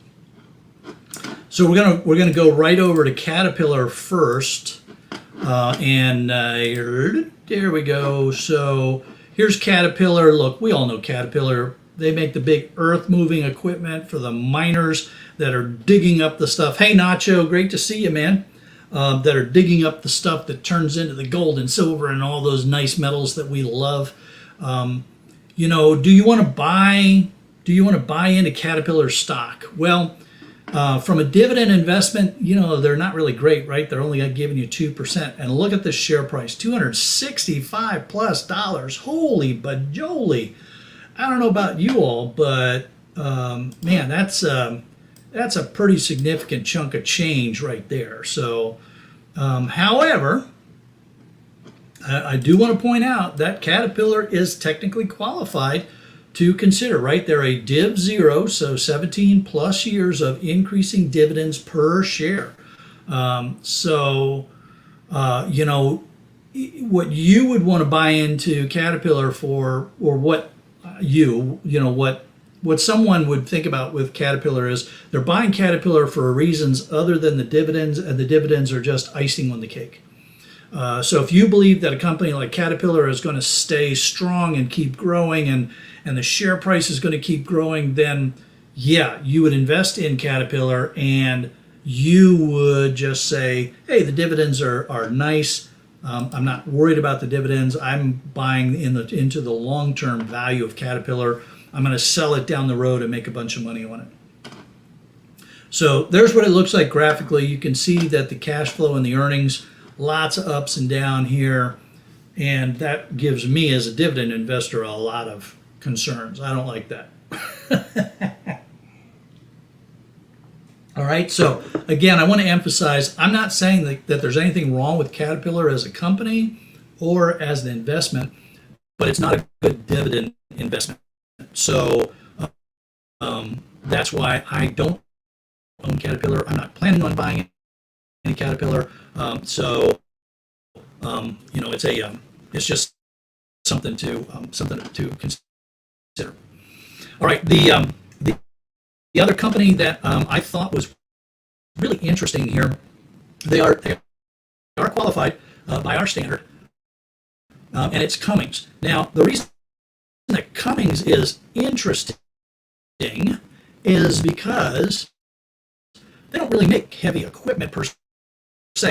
So we're gonna go right over to Caterpillar first, and there we go. So here's Caterpillar. Look, we all know Caterpillar. They make the big earth-moving equipment for the miners that are digging up the stuff. Hey, Nacho, great to see you, man. That are digging up the stuff that turns into the gold and silver and all those nice metals that we love. Do you want to buy into Caterpillar stock? Well, from a dividend investment, they're not really great, right? They're only giving you 2%. And look at the share price, $265+. Holy bajoli. I don't know about you all, but man, that's a pretty significant chunk of change right there. So, however, I do want to point out that Caterpillar is technically qualified to consider, right? They're a Div 0, so 17 plus years of increasing dividends per share. What you would want to buy into Caterpillar for, or what someone would think about with Caterpillar is they're buying Caterpillar for reasons other than the dividends, and the dividends are just icing on the cake. So if you believe that a company like Caterpillar is going to stay strong and keep growing, and the share price is going to keep growing, then yeah, you would invest in Caterpillar and you would just say, hey, the dividends are nice. I'm not worried about the dividends. I'm buying into the long-term value of Caterpillar. I'm going to sell it down the road and make a bunch of money on it. So there's what it looks like graphically. You can see that the cash flow and the earnings, lots of ups and down here. And that gives me as a dividend investor a lot of concerns. I don't like that. All right, so again, I want to emphasize, I'm not saying that there's anything wrong with Caterpillar as a company or as an investment, but it's not a good dividend investment. So that's why I don't own Caterpillar. I'm not planning on buying any Caterpillar. It's just something to consider. All right, the other company that I thought was really interesting here, they are qualified by our standard, and it's Cummins. Now, the reason that Cummins is interesting is because they don't really make heavy equipment per se.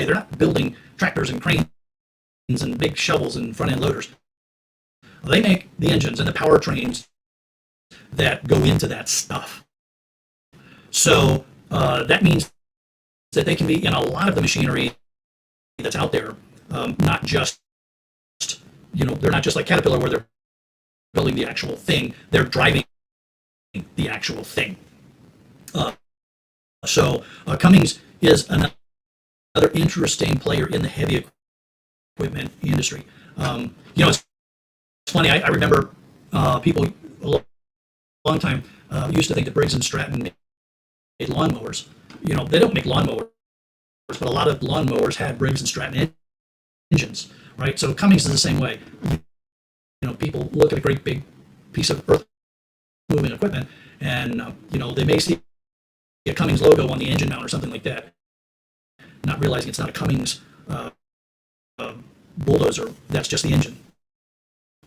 They're not building tractors and cranes and big shovels and front-end loaders. They make the engines and the powertrains that go into that stuff. So that means that they can be in a lot of the machinery that's out there, not just, they're not just like Caterpillar where they're building the actual thing, they're driving the actual thing. Cummins is another interesting player in the heavy equipment industry. It's funny, I remember people a long time used to think that Briggs and Stratton made lawnmowers. They don't make lawnmowers, but a lot of lawnmowers had Briggs and Stratton engines. right? So Cummings is the same way. People look at a great big piece of earth moving equipment, and they may see a Cummings logo on the engine mount or something like that, not realizing it's not a Cummings bulldozer. That's just the engine.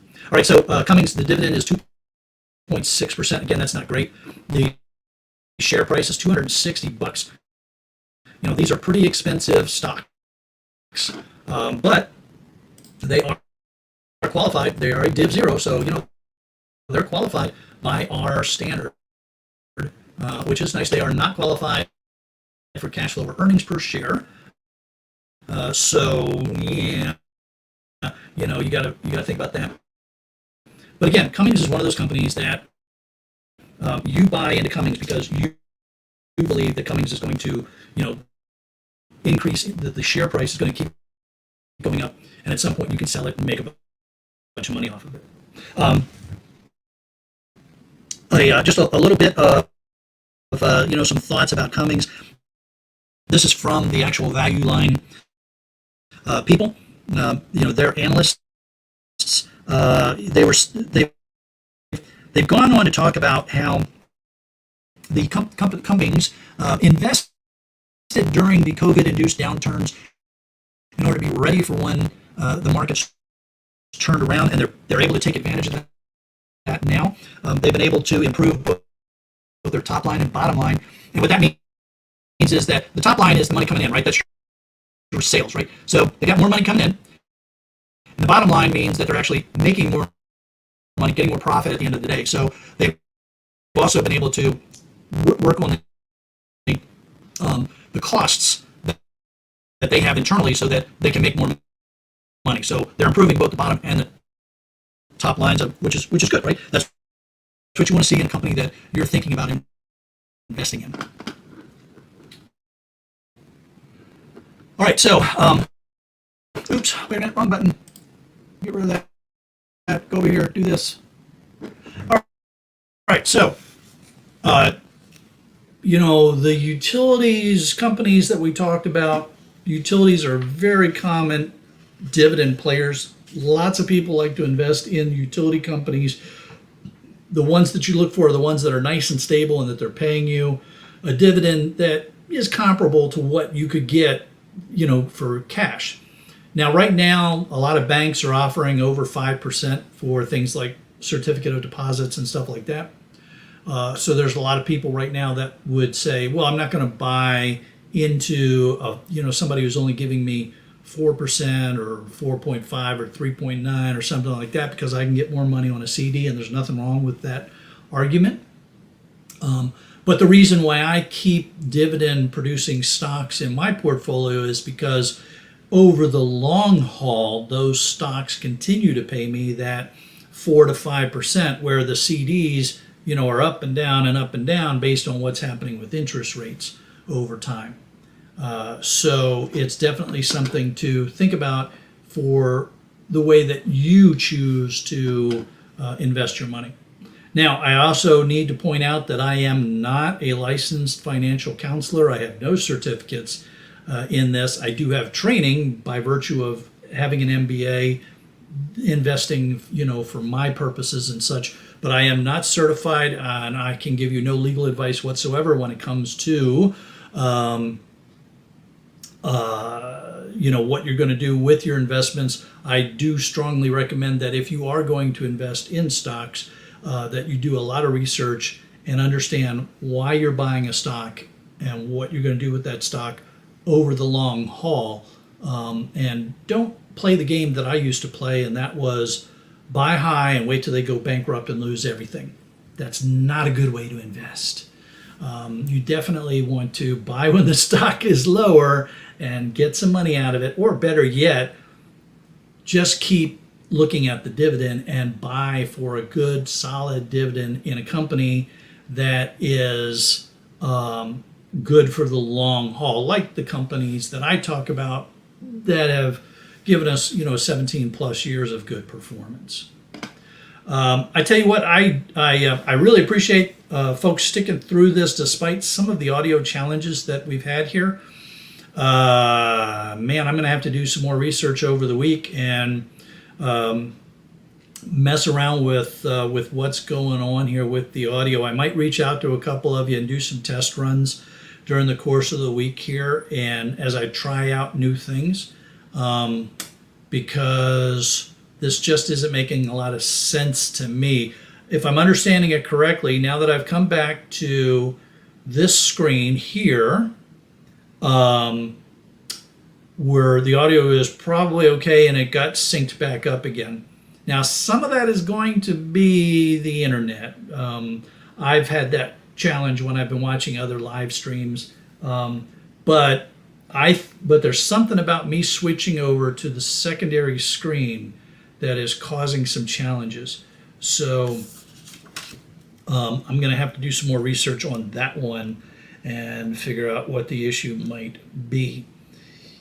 All right, so Cummings, the dividend is 2.6%. Again, that's not great. The share price is $260. These are pretty expensive stocks, but they are qualified. They are a div zero, so they're qualified by our standard, which is nice. They are not qualified for cash flow or earnings per share. So yeah, you gotta think about that. But again, Cummings is one of those companies that you buy into Cummings because you believe that Cummings is going to increase, that the share price is going to keep going up, and at some point you can sell it and make a bunch of money off of it. Just a little bit of some thoughts about Cummings. This is from the actual Value Line people. They're analysts. They've gone on to talk about how the Cummings invested during the COVID-induced downturns in order to be ready for when the markets turned around, and they're able to take advantage of that now. They've been able to improve both their top line and bottom line, and what that means is that the top line is the money coming in, right? That's your sales, right? So they got more money coming in, and the bottom line means that they're actually making more money, getting more profit at the end of the day. So they've also been able to work on the costs that they have internally so that they can make more money. So they're improving both the bottom and the top lines, which is good, right? That's what you want to see in a company that you're thinking about investing in. All right, so oops, wait a minute, wrong button. Get rid of that. Go over here, do this. All right, so the utilities companies that we talked about, utilities are very common dividend players. Lots of people like to invest in utility companies. The ones that you look for are the ones that are nice and stable and that they're paying you a dividend that is comparable to what you could get, for cash. Now, right now, a lot of banks are offering over 5% for things like certificate of deposits and stuff like that. So there's a lot of people right now that would say, well, I'm not going to buy into somebody who's only giving me 4% or 4.5 or 3.9 or something like that because I can get more money on a CD, and there's nothing wrong with that argument. But the reason why I keep dividend producing stocks in my portfolio is because over the long haul, those stocks continue to pay me that 4 to 5%, where the CDs, are up and down based on what's happening with interest rates over time. So it's definitely something to think about for the way that you choose to invest your money. Now, I also need to point out that I am not a licensed financial counselor. I have no certificates in this. I do have training by virtue of having an MBA, investing, for my purposes and such, but I am not certified, and I can give you no legal advice whatsoever when it comes to what you're going to do with your investments. I do strongly recommend that if you are going to invest in stocks, that you do a lot of research and understand why you're buying a stock and what you're going to do with that stock over the long haul. And don't play the game that I used to play, and that was buy high and wait till they go bankrupt and lose everything. That's not a good way to invest. You definitely want to buy when the stock is lower and get some money out of it, or better yet, just keep looking at the dividend and buy for a good solid dividend in a company that is good for the long haul, like the companies that I talk about that have given us 17 plus years of good performance. I tell you what, I really appreciate folks sticking through this despite some of the audio challenges that we've had here. Man, I'm going to have to do some more research over the week and mess around with what's going on here with the audio. I might reach out to a couple of you and do some test runs during the course of the week here, and as I try out new things, because this just isn't making a lot of sense to me. If I'm understanding it correctly, now that I've come back to this screen here, where the audio is probably okay and it got synced back up again. Now, some of that is going to be the internet. I've had that challenge when I've been watching other live streams, but there's something about me switching over to the secondary screen that is causing some challenges. So I'm going to have to do some more research on that one and figure out what the issue might be.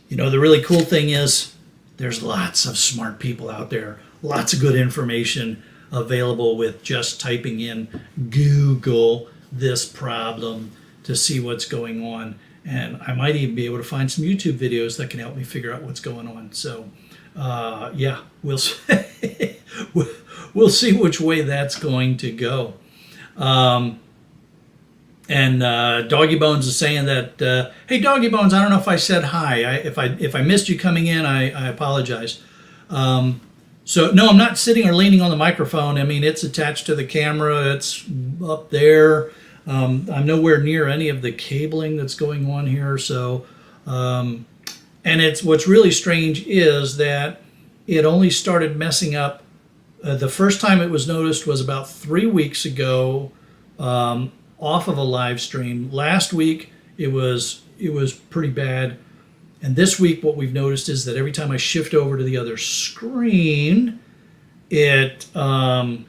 You know, the really cool thing is there's lots of smart people out there, lots of good information available with just typing in Google this problem to see what's going on. And I might even be able to find some YouTube videos that can help me figure out what's going on. So, yeah, we'll see which way that's going to go. And Doggy Bones is saying that, hey, Doggy Bones, I don't know if I said hi. If I missed you coming in, I apologize. So, no, I'm not sitting or leaning on the microphone. I mean, it's attached to the camera. It's up there. I'm nowhere near any of the cabling that's going on here. So, and what's really strange is that it only started messing up. The first time it was noticed was about 3 weeks ago, off of a live stream. Last week it was pretty bad, and this week what we've noticed is that every time I shift over to the other screen, it kind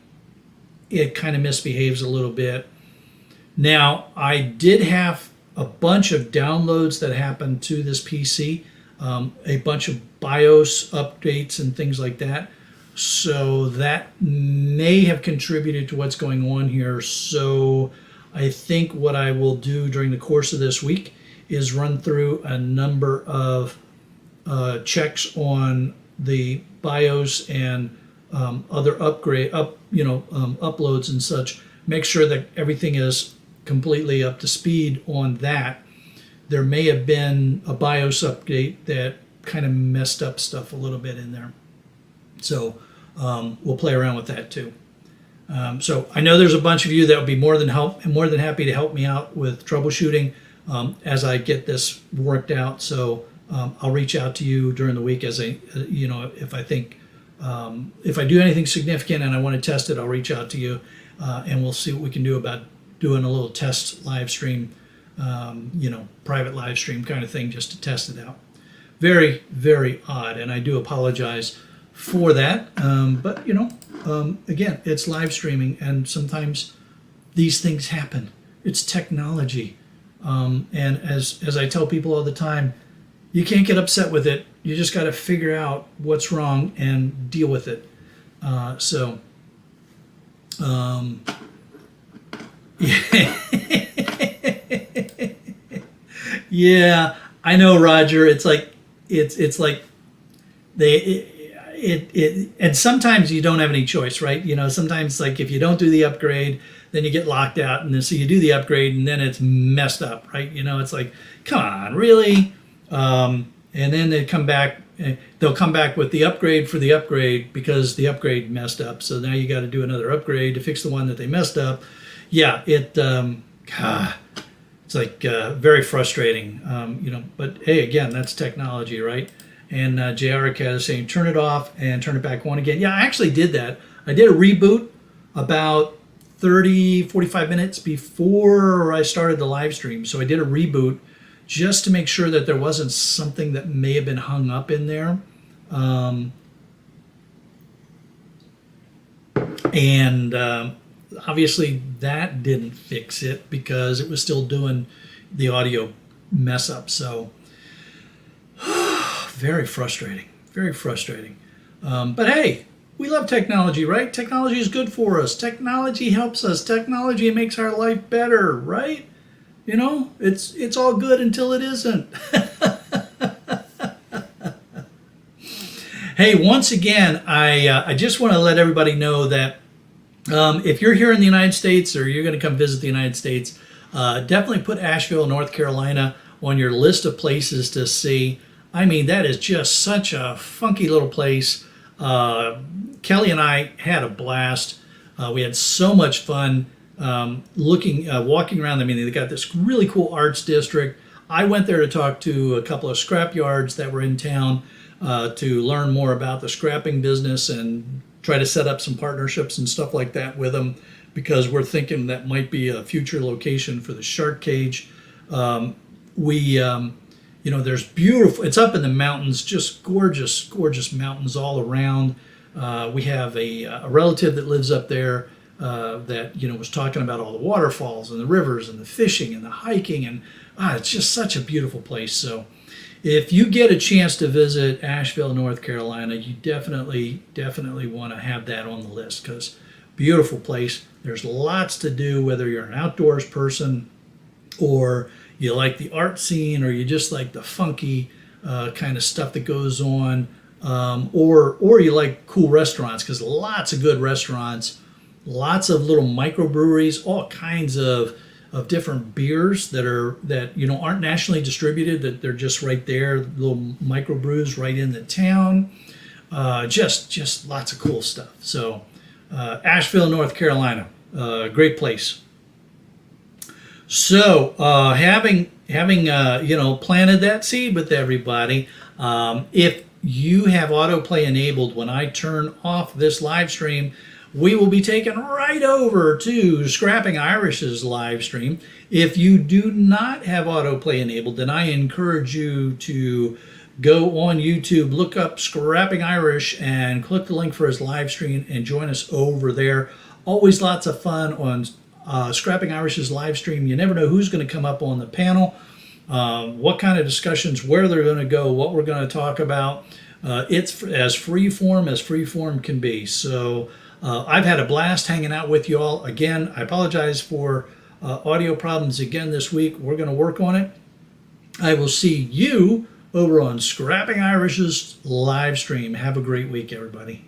of misbehaves a little bit. Now, I did have a bunch of downloads that happened to this PC, a bunch of BIOS updates and things like that. So that may have contributed to what's going on here. So I think what I will do during the course of this week is run through a number of checks on the BIOS and other uploads and such. Make sure that everything is completely up to speed on that. There may have been a BIOS update that kind of messed up stuff a little bit in there. So we'll play around with that too. So I know there's a bunch of you that would be more than happy to help me out with troubleshooting as I get this worked out. So I'll reach out to you during the week as if I think if I do anything significant and I want to test it, I'll reach out to you and we'll see what we can do about doing a little test live stream, private live stream kind of thing, just to test it out. Very, very odd, and I do apologize for that. But again, it's live streaming, and sometimes these things happen. It's technology, and as I tell people all the time, you can't get upset with it. You just got to figure out what's wrong and deal with it. Yeah, I know, Roger. It's like and sometimes you don't have any choice, right? Sometimes like if you don't do the upgrade, then you get locked out, and then so you do the upgrade, and then it's messed up, right? It's like, come on, really? And then they'll come back with the upgrade for the upgrade because the upgrade messed up. So now you got to do another upgrade to fix the one that they messed up. Yeah, it's like very frustrating, But hey, again, that's technology, right? And JR Cat is saying, turn it off and turn it back on again. Yeah, I actually did that. I did a reboot about 45 minutes before I started the live stream. So I did a reboot just to make sure that there wasn't something that may have been hung up in there. Obviously that didn't fix it because it was still doing the audio mess up. So very frustrating, very frustrating. But hey, we love technology, right? Technology is good for us. Technology helps us. Technology makes our life better, right? It's all good until it isn't. Hey, once again, I just want to let everybody know that if you're here in the United States or you're going to come visit the United States, definitely put Asheville, North Carolina on your list of places to see. I mean, that is just such a funky little place. Kelly and I had a blast. We had so much fun walking around. I mean, they got this really cool arts district. I went there to talk to a couple of scrap yards that were in town to learn more about the scrapping business and try to set up some partnerships and stuff like that with them, because we're thinking that might be a future location for the shark cage. There's beautiful, it's up in the mountains, just gorgeous, gorgeous mountains all around. We have a relative that lives up there that, was talking about all the waterfalls and the rivers and the fishing and the hiking, and it's just such a beautiful place. So if you get a chance to visit Asheville, North Carolina, you definitely want to have that on the list, because beautiful place. There's lots to do, whether you're an outdoors person or you like the art scene or you just like the funky kind of stuff that goes on, or you like cool restaurants, because lots of good restaurants, lots of little microbreweries, all kinds of different beers that aren't nationally distributed, that they're just right there, little microbrews right in the town. Just lots of cool stuff. So Asheville, North Carolina, great place. So having planted that seed with everybody, if you have autoplay enabled, when I turn off this live stream, we will be taken right over to Scrapping Irish's live stream. If you do not have autoplay enabled, then I encourage you to go on YouTube, look up Scrapping Irish, and click the link for his live stream and join us over there. Always lots of fun on Scrapping Irish's live stream. You never know who's going to come up on the panel, what kind of discussions, where they're going to go, what we're going to talk about. It's as freeform can be. So I've had a blast hanging out with you all. Again, I apologize for audio problems again this week. We're going to work on it. I will see you over on Scrapping Irish's live stream. Have a great week, everybody.